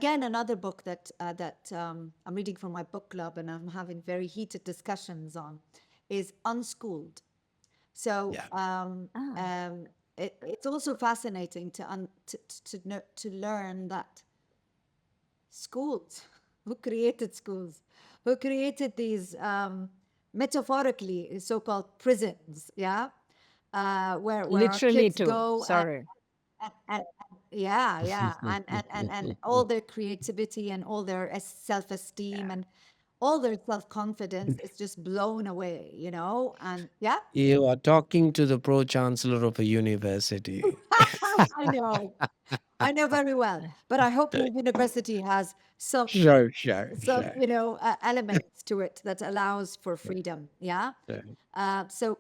again, another book that I'm reading from my book club and I'm having very heated discussions on is Unschooled. So Yeah. it's also fascinating to learn that schools, who created schools, who created these metaphorically so-called prisons, yeah, where our Literally kids too. go Sorry. and yeah, yeah, and all their creativity and all their Yeah. self-esteem and all their self-confidence is just blown away, and yeah. You are talking to the pro chancellor of a university. I know. I know very well, but I hope your university has Sure, sure, some sure. elements to it that allows for freedom. Yeah. Sure. So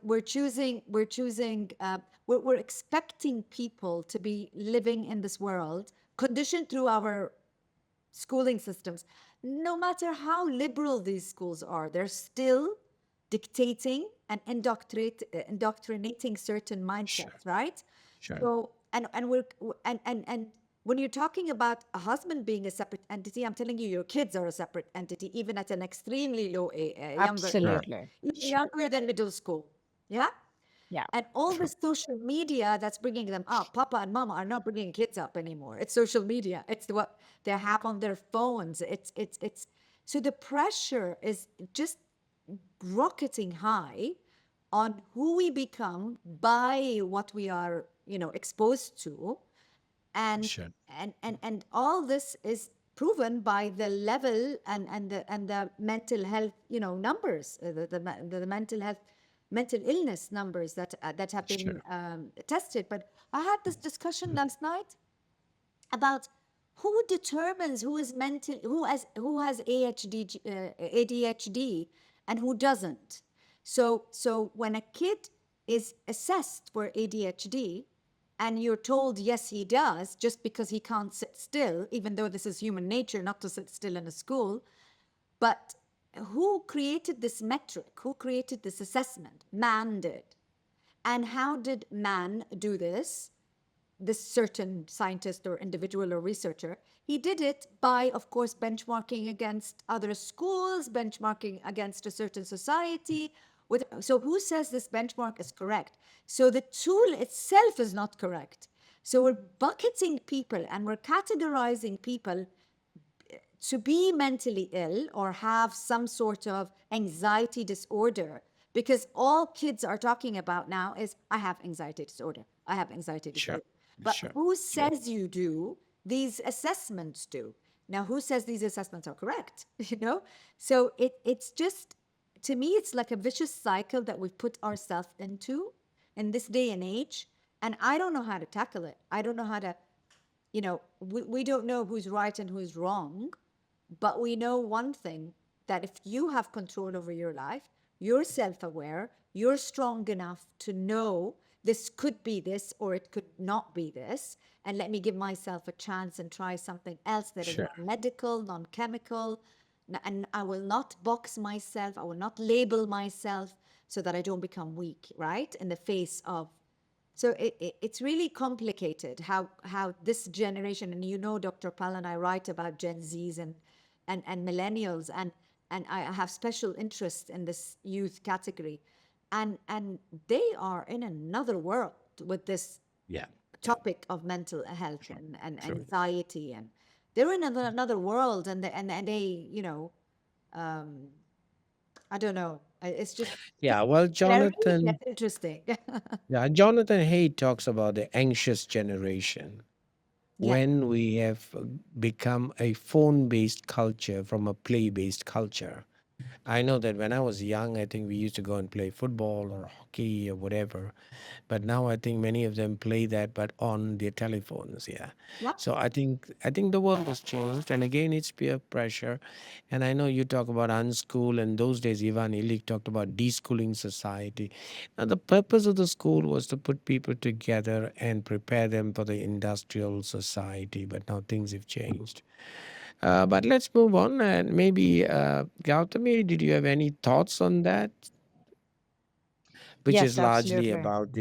we're expecting people to be living in this world conditioned through our schooling systems. No matter how liberal these schools are, they're still dictating and indoctrinating certain Sure, mindsets, right? sure. So and when you're talking about a husband being a separate entity, I'm telling you, your kids are a separate entity, even at an extremely low, younger, Sure, Absolutely. even sure. younger than middle school. Yeah. Yeah. And all the True. social media that's bringing them up, Papa and Mama are not bringing kids up anymore. It's social media. It's what they have on their phones. It's so the pressure is just rocketing high on who we become by what we are, exposed to, and Sure. and all this is proven by the level and the mental health, numbers, the mental health, mental illness numbers that have been Sure. tested. But I had this discussion last night about who determines who is mental, who has ADHD and who doesn't. So when a kid is assessed for ADHD and you're told yes he does, just because he can't sit still, even though this is human nature not to sit still in a school, but who created this metric? Who created this assessment? Man did. And how did man do this? This certain scientist or individual or researcher, he did it by, of course, benchmarking against other schools, benchmarking against a certain society. So who says this benchmark is correct? So the tool itself is not correct. So we're bucketing people and we're categorizing people to be mentally ill or have some sort of anxiety disorder, because all kids are talking about now is, I have anxiety disorder. I have anxiety Sure. disorder. But Sure. who Sure. says you do? These assessments do. Now, who says these assessments are correct? So it's just, to me, it's like a vicious cycle that we've put ourselves into in this day and age. And I don't know how to tackle it. I don't know how to, we don't know who's right and who's wrong. But we know one thing, that if you have control over your life, you're self aware, you're strong enough to know this could be this or it could not be this. And let me give myself a chance and try something else that is Sure. non medical, non chemical. And I will not box myself, I will not label myself so that I don't become weak, right? In the face of, so it's really complicated how this generation, and Dr. Palan, I write about Gen Zs and millennials, and I have special interest in this youth category, and they are in another world with this Yeah. Yeah. topic of mental health True. and True. anxiety, and they're in another world, and they um, I don't know, it's just Yeah. Well, scary yet Jonathan. interesting. Yeah. Jonathan Haidt talks about the anxious generation Yeah. when we have become a phone-based culture from a play-based culture. I know that when I was young, I think we used to go and play football or hockey or whatever. But now I think many of them play that, but on their telephones. Yeah. Yeah. So I think the world has changed, and again, it's peer pressure. And I know you talk about unschool, and those days Ivan Illich talked about deschooling society. Now, the purpose of the school was to put people together and prepare them for the industrial society. But now things have changed. But let's move on, and maybe Gautami, did you have any thoughts on that, which Yes, is largely absolutely. about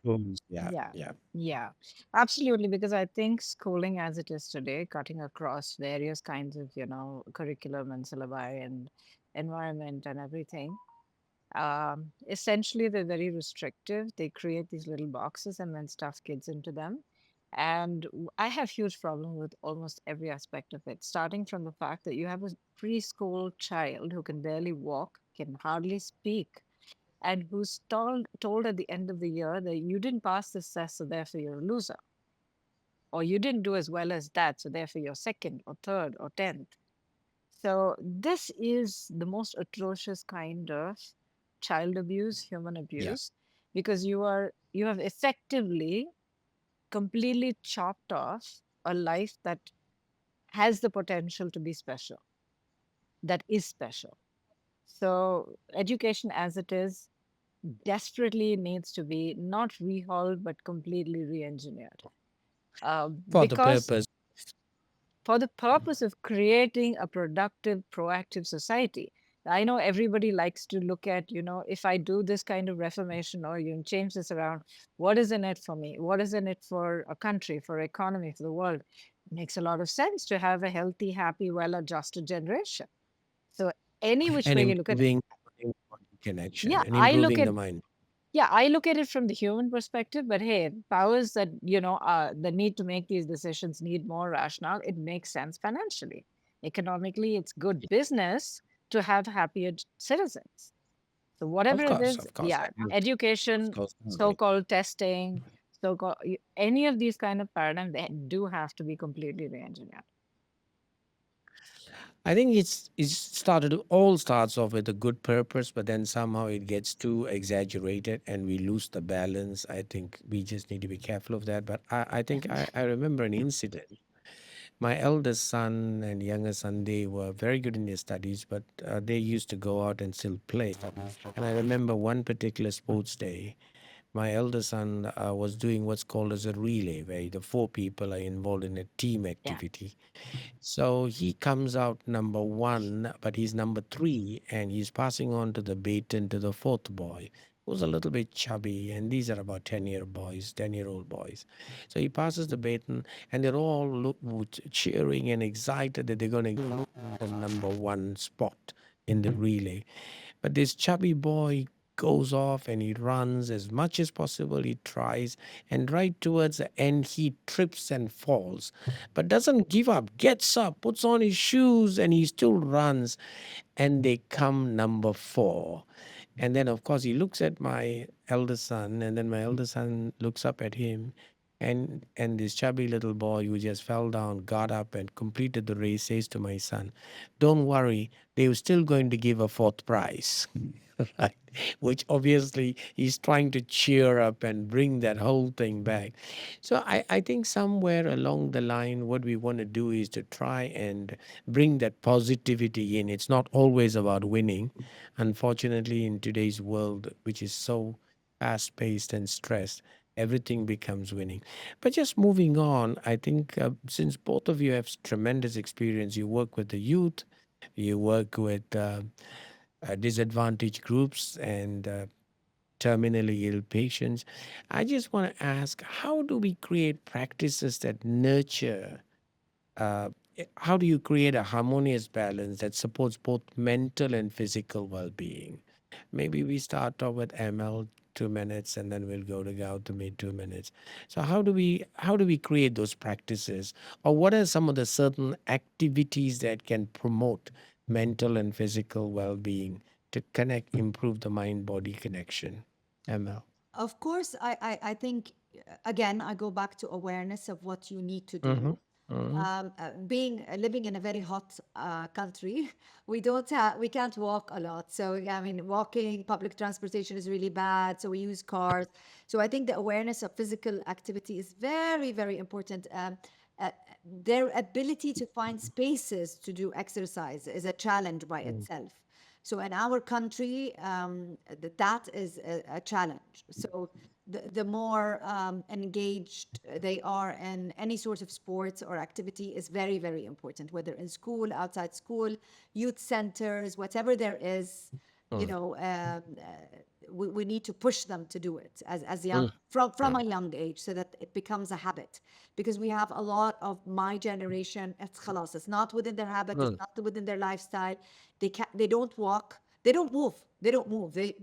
Schools, yeah, Yeah, yeah. yeah, absolutely. Because I think schooling as it is today, cutting across various kinds of, curriculum and syllabi and environment and everything, essentially they're very restrictive. They create these little boxes and then stuff kids into them. And I have huge problem with almost every aspect of it, starting from the fact that you have a preschool child who can barely walk, can hardly speak, and who's told at the end of the year that you didn't pass this test, so therefore you're a loser, or you didn't do as well as that, so therefore you're second or third or 10th. So this is the most atrocious kind of child abuse, human Yeah. abuse, because you have effectively completely chopped off a life that has the potential to be special, that is special. So education as it is desperately needs to be not rehauled but completely re-engineered. For the Because purpose. for the purpose of creating a productive, proactive society. I know everybody likes to look at, if I do this kind of reformation or change this around, what is in it for me? What is in it for a country, for economy, for the world? It makes a lot of sense to have a healthy, happy, well-adjusted generation. So any which And way you look at it, improving body connection yeah, and improving the mind. I look at it from the human perspective, but hey, powers that, that need to make these decisions need more rationale. It makes sense financially. Economically, it's good business to have happier citizens. So whatever it is, Of course, yeah, I agree. Of education, course, I agree. so-called testing, so-called any of these kind of paradigms, they do have to be completely re-engineered. I think it's started all starts off with a good purpose, but then somehow it gets too exaggerated and we lose the balance. I think we just need to be careful of that. But I think I remember an incident. My eldest son and younger son, they were very good in their studies, but they used to go out and still play. And I remember one particular sports day, my elder son was doing what's called as a relay, where the four people are involved in a team Yeah, activity. So he comes out number one, but he's number three, and he's passing on to the baton to the fourth boy, who's a little bit chubby, and these are about 10-year-old boys. So he passes the baton, and they're all cheering and excited that they're going to get the number one spot in the relay. But this chubby boy goes off and he runs as much as possible. He tries, and right towards the end, he trips and falls, but doesn't give up. Gets up, puts on his shoes, and he still runs. And they come number four. And then, of course, he looks at my eldest son, and then my eldest son looks up at him. And this chubby little boy who just fell down, got up and completed the race, says to my son, "Don't worry, they were still going to give a fourth prize." Right? Which obviously he's trying to cheer up and bring that whole thing back. So I think somewhere along the line, what we want to do is to try and bring that positivity in. It's not always about winning. Unfortunately, in today's world, which is so fast paced and stressed, everything becomes winning. But just moving on, I think since both of you have tremendous experience, you work with the youth, you work with disadvantaged groups and terminally ill patients. I just want to ask, how do we create practices that nurture? How do you create a harmonious balance that supports both mental and physical well-being? Maybe we start off with ML 2 minutes, and then we'll go to Gautami 2 minutes. So how do we create those practices, or what are some of the certain activities that can promote mental and physical well-being to connect, improve the mind-body connection? ML. Of course, I think, again, I go back to awareness of what you need to Mm-hmm. do. Mm-hmm. Being living in a very hot country, we can't walk a lot. So yeah, I mean, walking, public transportation is really bad. So we use cars. So I think the awareness of physical activity is very, very important. Uh, their ability to find spaces to do exercise is a challenge by itself. So in our country, that is a challenge. So the more engaged they are in any sort of sports or activity is very, very important, whether in school, outside school, youth centers, whatever there is, you know, we need to push them to do it as young, Mm, from mm, a young age, so that it becomes a habit. Because we have a lot of my generation, it's khalas, it's not within their habit, it's mm, not within their lifestyle. They don't walk, they don't move,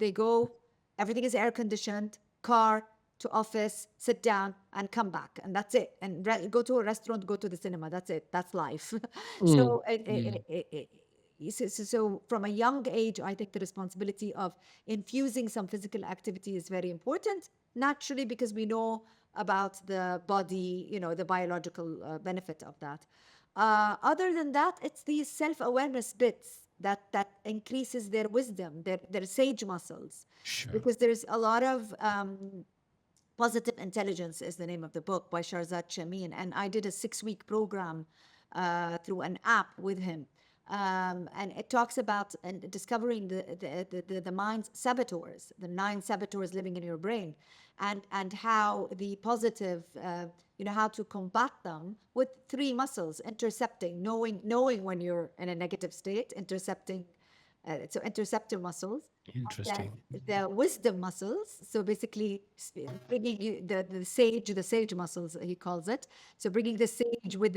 they go, everything is air conditioned, car to office, sit down and come back, and that's it. And go to a restaurant, go to the cinema, that's it, that's life. mm, So mm. so from a young age, I think the responsibility of infusing some physical activity is very important, naturally, because we know about the body, the biological benefit of that. Other than that, it's these self-awareness bits that increases their wisdom, their sage muscles, Sure. because there's a lot of Positive Intelligence is the name of the book by Sharzad Shamin. And I did a 6-week program through an app with him. And it talks about and discovering the mind's saboteurs, the 9 saboteurs living in your brain, and how the positive, how to combat them with 3 muscles: intercepting, knowing when you're in a negative state, intercepting, so interceptor muscles, then Interesting. the wisdom muscles. So basically, bringing you the sage muscles, he calls it. So bringing the sage with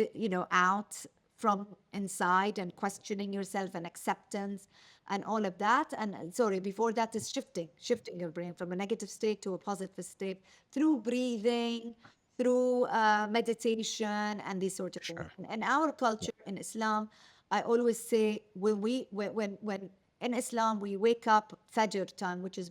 out from inside, and questioning yourself, and acceptance, and all of that. And sorry, before that is shifting your brain from a negative state to a positive state through breathing, through meditation, and these sort of things. Sure. In our culture in Islam, I always say, when in Islam we wake up Fajr time, which is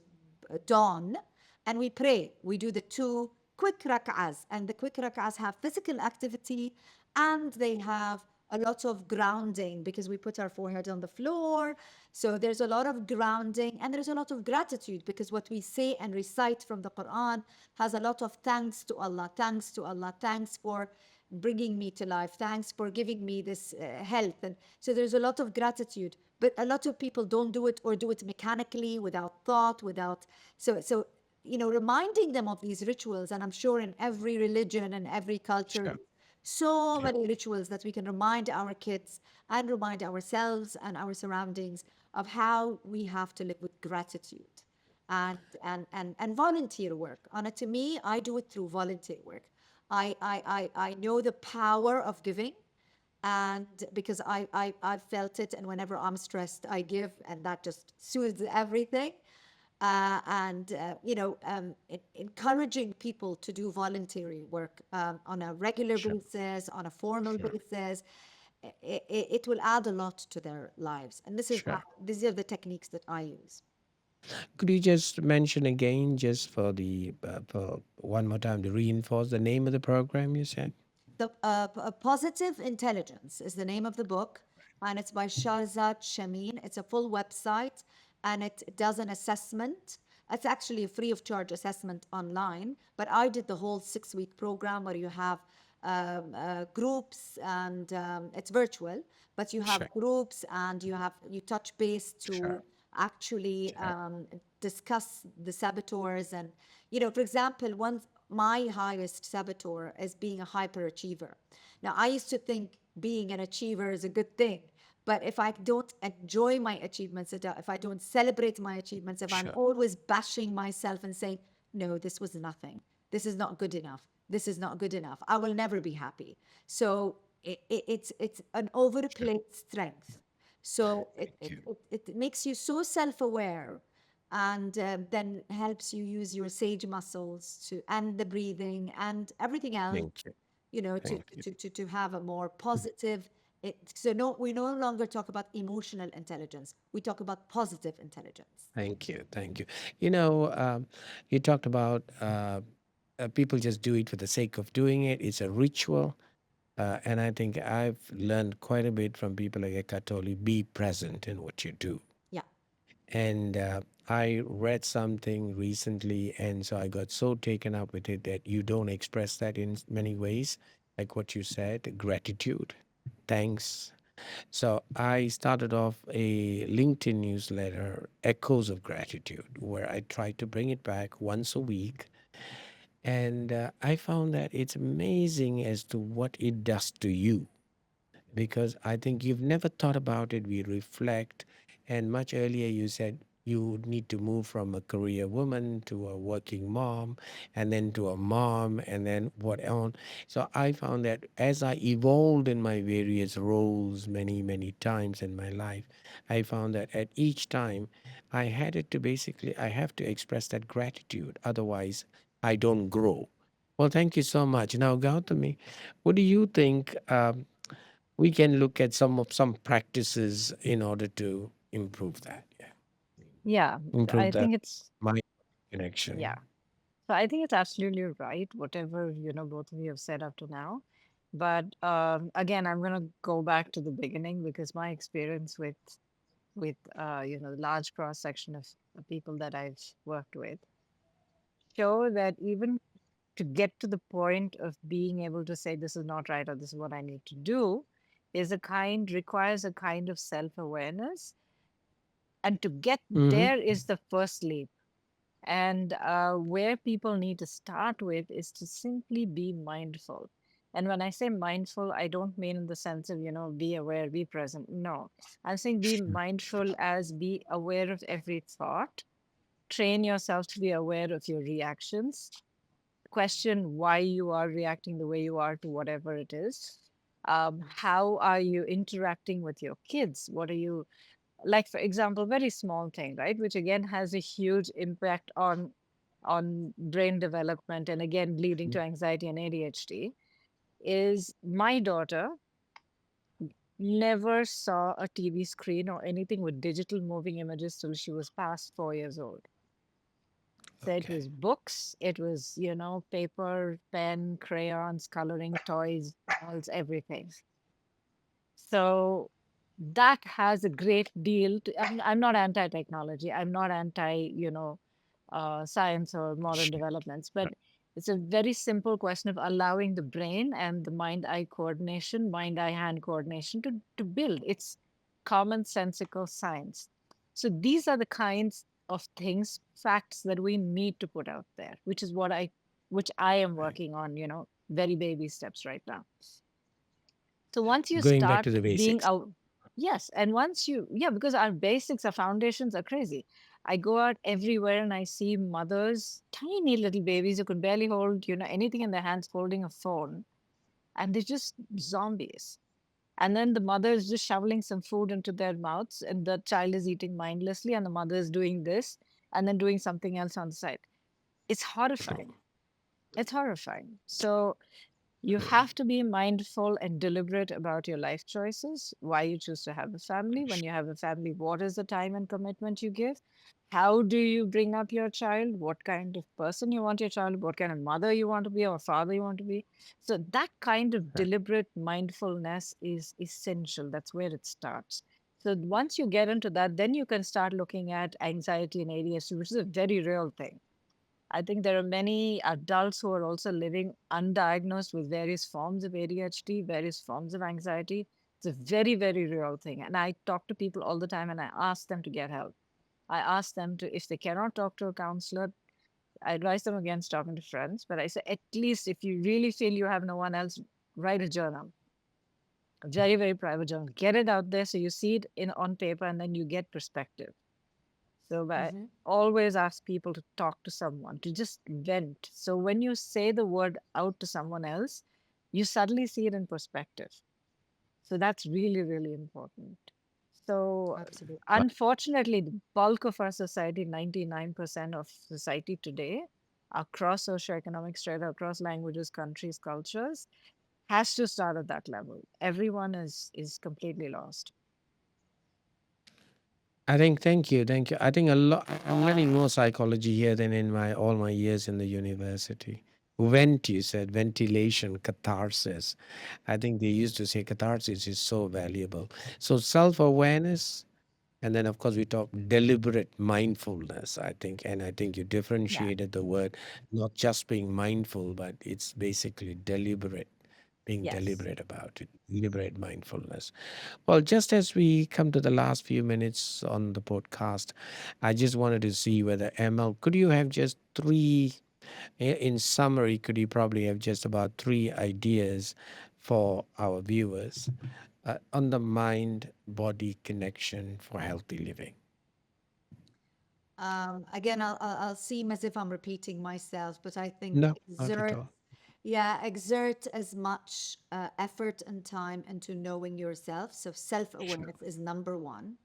dawn, and we pray. We do the 2 quick rak'ahs, and the quick rak'ahs have physical activity, and they have a lot of grounding, because we put our forehead on the floor. So there's a lot of grounding, and there's a lot of gratitude, because what we say and recite from the Quran has a lot of thanks to Allah, thanks to Allah, thanks for bringing me to life, thanks for giving me this health. And so there's a lot of gratitude, but a lot of people don't do it, or do it mechanically, without thought, without. So reminding them of these rituals. And I'm sure in every religion and every culture, Sure. so Yeah. many rituals that we can remind our kids and remind ourselves and our surroundings of how we have to live with gratitude, and volunteer work. And to me, I do it through volunteer work. I know the power of giving, and because I felt it, and whenever I'm stressed, I give, and that just soothes everything. And encouraging people to do voluntary work on a regular Sure. basis, on a formal Sure. basis, it will add a lot to their lives. And Sure. these are the techniques that I use. Could you just mention again, just for one more time, to reinforce the name of the program you said? Positive Intelligence is the name of the book, and it's by Shahzad Shamin. It's a full website, and it does an assessment. It's actually a free of charge assessment online, but I did the whole 6-week program, where you have groups, and it's virtual, but you have Sure. groups, and you touch base Sure. to actually Sure. discuss the saboteurs. And for example, one my highest saboteur is being a hyperachiever. Now, I used to think being an achiever is a good thing, but if I don't enjoy my achievements, if I don't celebrate my achievements, if I'm Sure. always bashing myself and saying, no, this was nothing, this is not good enough, this is not good enough, I will never be happy. So it's an Sure. overplayed strength. So Thank you. it makes you so self-aware, and then helps you use your sage muscles and the breathing and everything else, Thank you. to Thank you. have a more positive. So no, we no longer talk about emotional intelligence. We talk about positive intelligence. Thank you. Thank you. You know, you talked about people just do it for the sake of doing it. It's a ritual. And I think I've learned quite a bit from people like Ekatoli. Be present in what you do. Yeah. And I read something recently, and so I got so taken up with it that you don't express that in many ways, like what you said, gratitude, thanks. So I started off a LinkedIn newsletter, Echoes of Gratitude, where I try to bring it back once a week. And I found that it's amazing as to what it does to you, because I think you've never thought about it. We reflect. And much earlier, you said You need to move from a career woman to a working mom, and then to a mom, and then what on. So I found that as I evolved in my various roles many, many times in my life, I found that at each time I had it to basically, I have to express that gratitude. Otherwise, I don't grow. Well, thank you so much. Now, Gautami, what do you think? We can look at some practices in order to improve that. Yeah, Yeah, improve I that think it's, mind yeah. connection. So I think it's absolutely right, whatever, both of you have said up to now. But again, I'm going to go back to the beginning because my experience with the large cross section of people that I've worked with show that even to get to the point of being able to say this is not right or this is what I need to do requires a kind of self-awareness, and to get Mm-hmm. there is the first leap. And where people need to start with is to simply be mindful. And when I say mindful, I don't mean in the sense of, be aware, be present. No, I'm saying be mindful as be aware of every thought. Train yourself to be aware of your reactions. Question why you are reacting the way you are to whatever it is. How are you interacting with your kids? What are you, like, for example, very small thing, right, which again has a huge impact on brain development and again leading to anxiety and ADHD, is my daughter never saw a TV screen or anything with digital moving images till she was past 4 years old. So it Okay. was books, it was, paper, pen, crayons, coloring, toys, dolls, everything. So that has a great deal to, I'm not anti-technology. I'm not anti, science or modern developments, but it's a very simple question of allowing the brain and the mind-eye coordination, mind-eye hand coordination to build. It's commonsensical science. So these are the kinds of things, facts that we need to put out there, which I am Right. working on, very baby steps right now. So once you Going back start to the being basics. out, yes, and yeah, because our basics, our foundations are crazy. I go out everywhere and I see mothers, tiny little babies who could barely hold, anything in their hands, holding a phone, and they're just zombies. And then the mother is just shoveling some food into their mouths, and the child is eating mindlessly, and the mother is doing this and then doing something else on the side. It's horrifying. It's horrifying. So you have to be mindful and deliberate about your life choices, why you choose to have a family. When you have a family, what is the time and commitment you give? How do you bring up your child? What kind of person you want your child? What kind of mother you want to be or father you want to be? So that kind of Right. deliberate mindfulness is essential. That's where it starts. So once you get into that, then you can start looking at anxiety and ADHD, which is a very real thing. I think there are many adults who are also living undiagnosed with various forms of ADHD, various forms of anxiety. It's a very, very real thing. And I talk to people all the time and I ask them to get help. I ask them to, if they cannot talk to a counselor, I advise them against talking to friends. But I say, at least if you really feel you have no one else, write a journal, a very, very private journal. Get it out there so you see it in on paper and then you get perspective. So I Mm-hmm. always ask people to talk to someone, to just vent. So when you say the word out to someone else, you suddenly see it in perspective. So that's really, really important. So Absolutely. Well, unfortunately, the bulk of our society, 99% of society today, across socioeconomic strata, across languages, countries, cultures, has to start at that level. Everyone is completely lost. I think, thank you. I think a lot. I'm learning more psychology here than in my all my years in the university. Vent, you said, ventilation, catharsis. I think they used to say catharsis is so valuable. So self-awareness, and then of course we talk deliberate mindfulness. I think, and I think you Yeah. differentiated the word, not just being mindful, but it's basically deliberate, being Yes. deliberate about it, deliberate mindfulness. Well, just as we come to the last few minutes on the podcast, I just wanted to see whether ML, could you have just three, in summary, could you probably have just about three ideas for our viewers on the mind body connection for healthy living? Again, I'll seem as if I'm repeating myself, but I think No, not at all. yeah, exert as much effort and time into knowing yourself. So Sure. self-awareness is number one.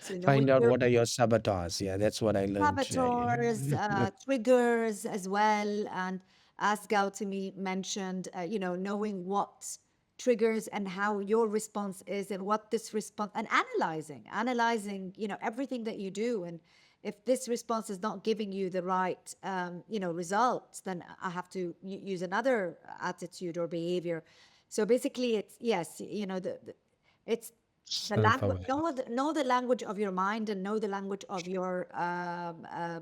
So knowing Find out your what are your sabotages. Yeah, that's what I learned today. saboteurs, triggers as well. And as Gautami mentioned, knowing what triggers and how your response is and what this response and analyzing, everything that you do. And if this response is not giving you the right, results, then I have to use another attitude or behavior. So basically, it's yes, it's the language, Self-aware. know the language of your mind and know the language of your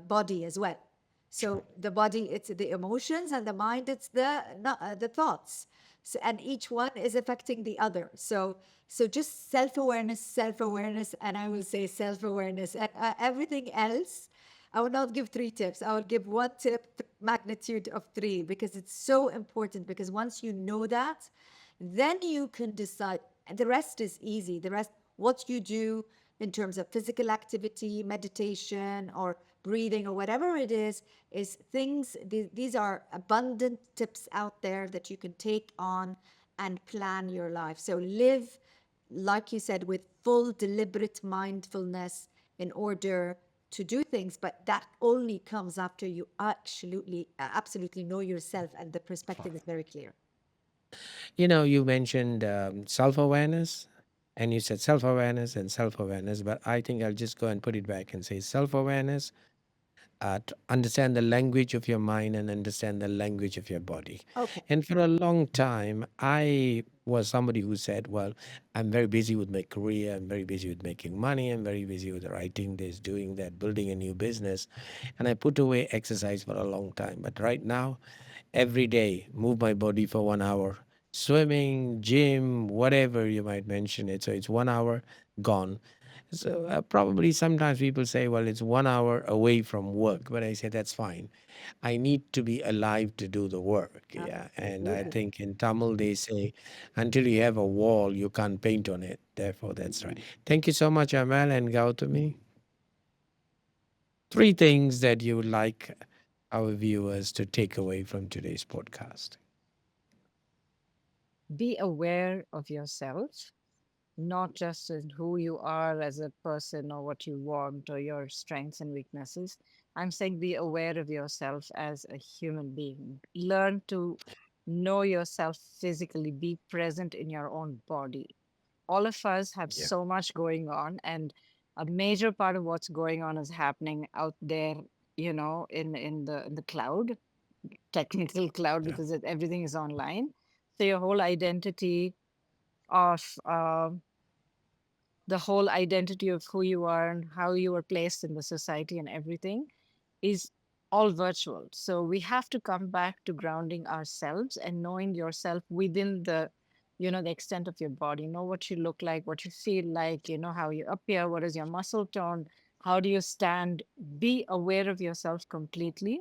body as well. So the body, it's the emotions, and the mind, it's the thoughts. So, and each one is affecting the other. So just self-awareness, and I will say self-awareness, and everything else. I will not give three tips. I will give one tip, magnitude of three, because it's so important. Because once you know that, then you can decide. And the rest is easy. The rest, what you do in terms of physical activity, meditation, or breathing, or whatever it is things, these are abundant tips out there that you can take on and plan your life. So live, like you said, with full deliberate mindfulness in order to do things, but that only comes after you absolutely know yourself and the perspective is very clear. You mentioned self-awareness, and you said self-awareness and self-awareness, but I think I'll just go and put it back and say self-awareness, to understand the language of your mind and understand the language of your body. Okay. And for a long time, I was somebody who said, well, I'm very busy with my career, I'm very busy with making money, I'm very busy with writing this, doing that, building a new business. And I put away exercise for a long time. But right now, every day, move my body for 1 hour. Swimming, gym, whatever you might mention it. So it's 1 hour gone. So probably sometimes people say, well, it's 1 hour away from work, but I say that's fine. I need to be alive to do the work. Yeah. And I Absolutely. think in Tamil they say, until you have a wall, you can't paint on it. Therefore, that's right. Thank you so much, Amal and Gautami. Three things that you would like our viewers to take away from today's podcast. Be aware of yourself, not just in who you are as a person or what you want or your strengths and weaknesses. I'm saying be aware of yourself as a human being. Learn to know yourself physically, be present in your own body. All of us have Yeah. so much going on, and a major part of what's going on is happening out there, in the cloud, technical cloud, Yeah. because everything is online. So your whole identity of the whole identity of who you are and how you are placed in the society and everything is all virtual. So we have to come back to grounding ourselves and knowing yourself within the extent of your body. Know what you look like, what you feel like, how you appear, what is your muscle tone, how do you stand. Be aware of yourself completely.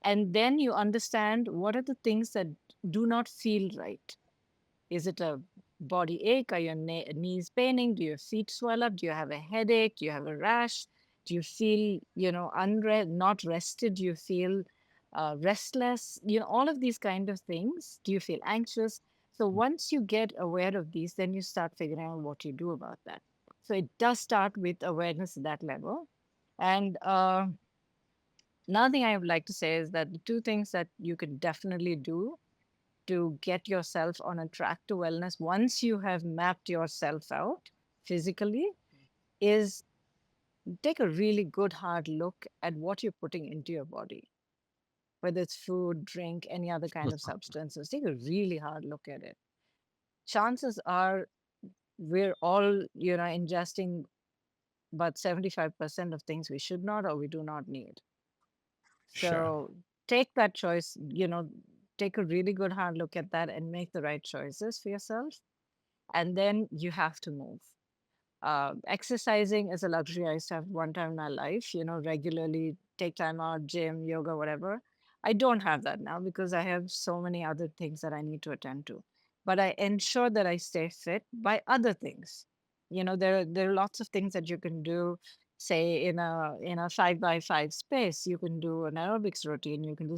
And then you understand what are the things that do not feel right. Is it a body ache? Are your knees paining? Do your feet swell up? Do you have a headache? Do you have a rash? Do you feel, not rested? Do you feel restless? All of these kind of things. Do you feel anxious? So once you get aware of these, then you start figuring out what you do about that. So it does start with awareness at that level. And another thing I would like to say is that the two things that you can definitely do to get yourself on a track to wellness once you have mapped yourself out physically is take a really good hard look at what you're putting into your body, whether it's food, drink, any other kind of substances. Take a really hard look at it. Chances are we're all ingesting about 75% of things we should not or we do not need. Sure. So take that choice, take a really good hard look at that and make the right choices for yourself. And then you have to move. Exercising is a luxury I used to have one time in my life, regularly take time out, gym, yoga, whatever. I don't have that now because I have so many other things that I need to attend to. But I ensure that I stay fit by other things. There are lots of things that you can do say in a 5 by 5 space, you can do an aerobics routine. You can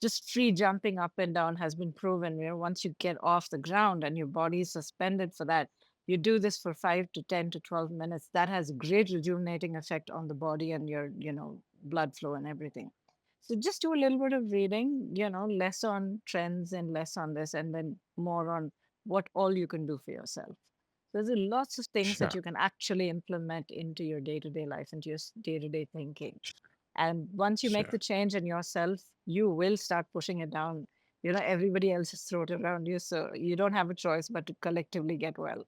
just free jumping up and down has been proven. Once you get off the ground and your body is suspended for that, you do this for 5 to 10 to 12 minutes. That has great rejuvenating effect on the body and your blood flow and everything. So just do a little bit of reading, less on trends and less on this, and then more on what all you can do for yourself. There's lots of things that Sure. you can actually implement into your day-to-day life, into your day-to-day thinking. And once you make Sure. the change in yourself, you will start pushing it down, everybody else's throat around you. So you don't have a choice but to collectively get well.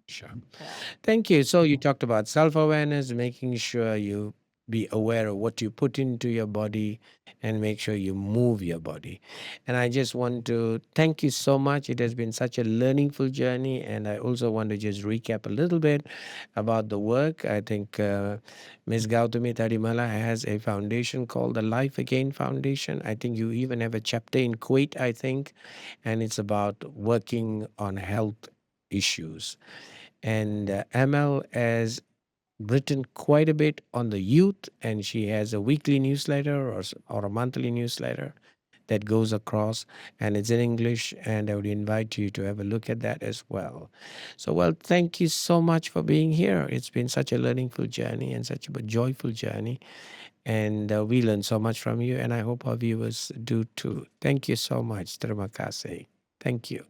Sure. Yeah. Thank you. So you talked about self-awareness, making sure you be aware of what you put into your body and make sure you move your body. And I just want to thank you so much. It has been such a learningful journey. And I also want to just recap a little bit about the work. I think Ms. Gautami Tadimalla has a foundation called the Life Again Foundation. I think you even have a chapter in Kuwait, I think, and it's about working on health issues. And Amal has written quite a bit on the youth, and she has a weekly newsletter or a monthly newsletter that goes across, and it's in English. And I would invite you to have a look at that as well. So, well, thank you so much for being here. It's been such a learningful journey and such a joyful journey. And we learned so much from you, and I hope our viewers do too. Thank you so much. Terima kasih. Thank you.